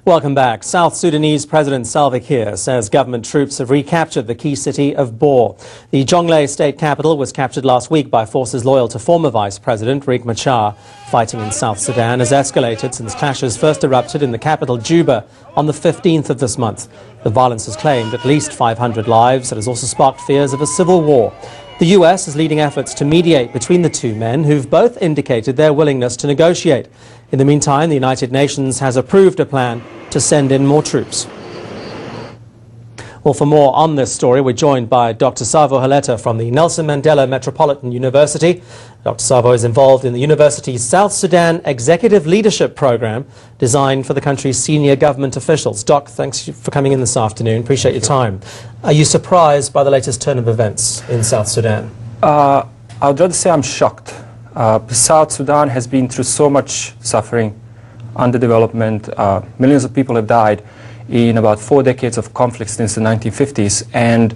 Welcome back. South Sudanese President Savo Heleta says government troops have recaptured the key city of Bor. The Jonglei state capital was captured last week by forces loyal to former Vice President Riek Machar. Fighting in South Sudan has escalated since clashes first erupted in the capital Juba on the 15th of this month. The violence has claimed at least 500 lives. It has also sparked fears of a civil war. The US is leading efforts to mediate between the two men, who've both indicated their willingness to negotiate. In the meantime, the United Nations has approved a plan to send in more troops. Well, for more on this story, we're joined by Dr. Savo Heleta from the Nelson Mandela Metropolitan University. Dr. Savo is involved in the university's South Sudan Executive Leadership Program, designed for the country's senior government officials. Doc, thanks for coming in this afternoon. Appreciate your time. Are you surprised by the latest turn of events in South Sudan? I would rather say I'm shocked. South Sudan has been through so much suffering, underdevelopment. Millions of people have died in about 4 decades of conflict since the 1950s, and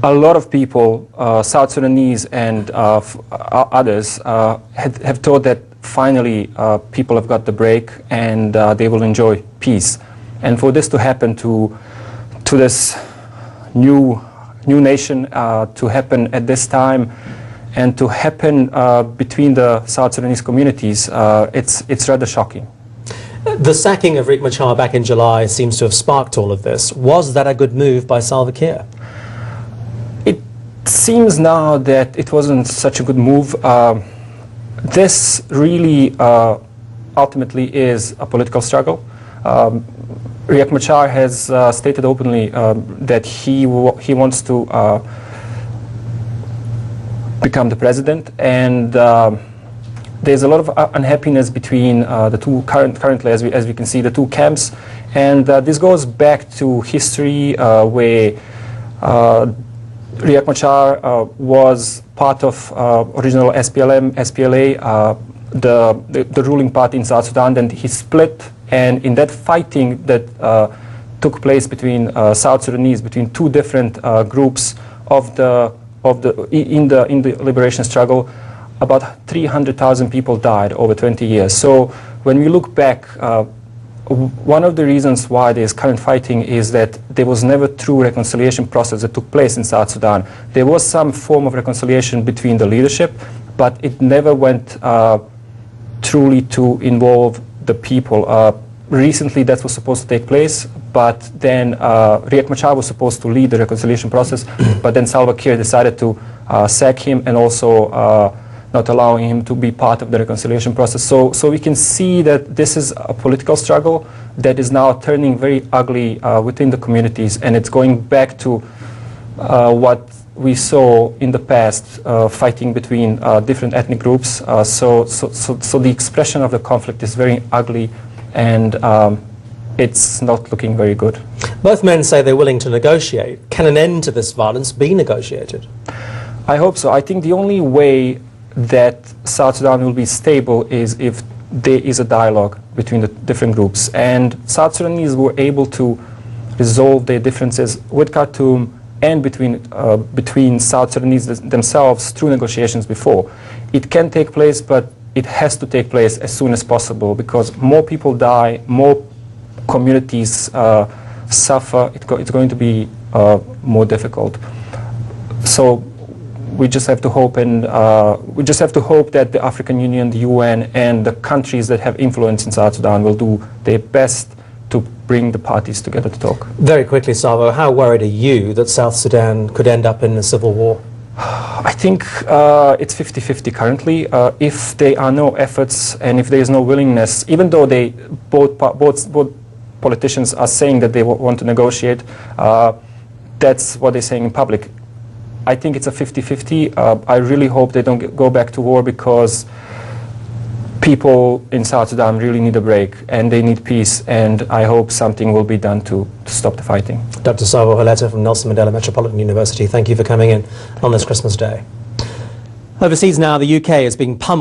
a lot of people, South Sudanese and others, have thought that finally people have got the break and they will enjoy peace. And for this to happen to this new nation, to happen at this time, and to happen between the South Sudanese communities, it's rather shocking. The sacking of Riek Machar back in July seems to have sparked all of this. Was that a good move by Savo Heleta? It seems now that it wasn't such a good move. This really ultimately is a political struggle. Riek Machar has stated openly that he wants to become the president, and there's a lot of unhappiness between the two currently, as we can see, the two camps, and this goes back to history where Riek Machar was part of original SPLA, the ruling party in South Sudan. Then he split, and in that fighting that took place between South Sudanese, between two different groups in the liberation struggle, about 300,000 people died over 20 years. So when we look back, one of the reasons why there's current fighting is that there was never true reconciliation process that took place in South Sudan. There was some form of reconciliation between the leadership, but it never went truly to involve the people. Recently that was supposed to take place, but then Riek Machar was supposed to lead the reconciliation process, but then Salva Kiir decided to sack him and also not allowing him to be part of the reconciliation process. So we can see that this is a political struggle that is now turning very ugly within the communities, and it's going back to what we saw in the past, fighting between different ethnic groups. So the expression of the conflict is very ugly, and it's not looking very good. Both men say they're willing to negotiate. Can an end to this violence be negotiated? I hope so. I think the only way that South Sudan will be stable is if there is a dialogue between the different groups. And South Sudanese were able to resolve their differences with Khartoum and between South Sudanese themselves through negotiations before. It can take place, but it has to take place as soon as possible, because more people die, more communities suffer. It's going to be more difficult. So we just have to hope, and we just have to hope that the African Union, the UN, and the countries that have influence in South Sudan will do their best to bring the parties together to talk. Very quickly, Savo, how worried are you that South Sudan could end up in a civil war? I think it's 50-50 currently. If there are no efforts and if there is no willingness, even though both politicians are saying that they want to negotiate, that's what they're saying in public. I think it's a 50-50. I really hope they don't go back to war, because people in South Sudan really need a break and they need peace, and I hope something will be done to stop the fighting. Dr. Savo Heleta from Nelson Mandela Metropolitan University, thank you for coming in on this Christmas Day. Overseas now, the UK is being pummeled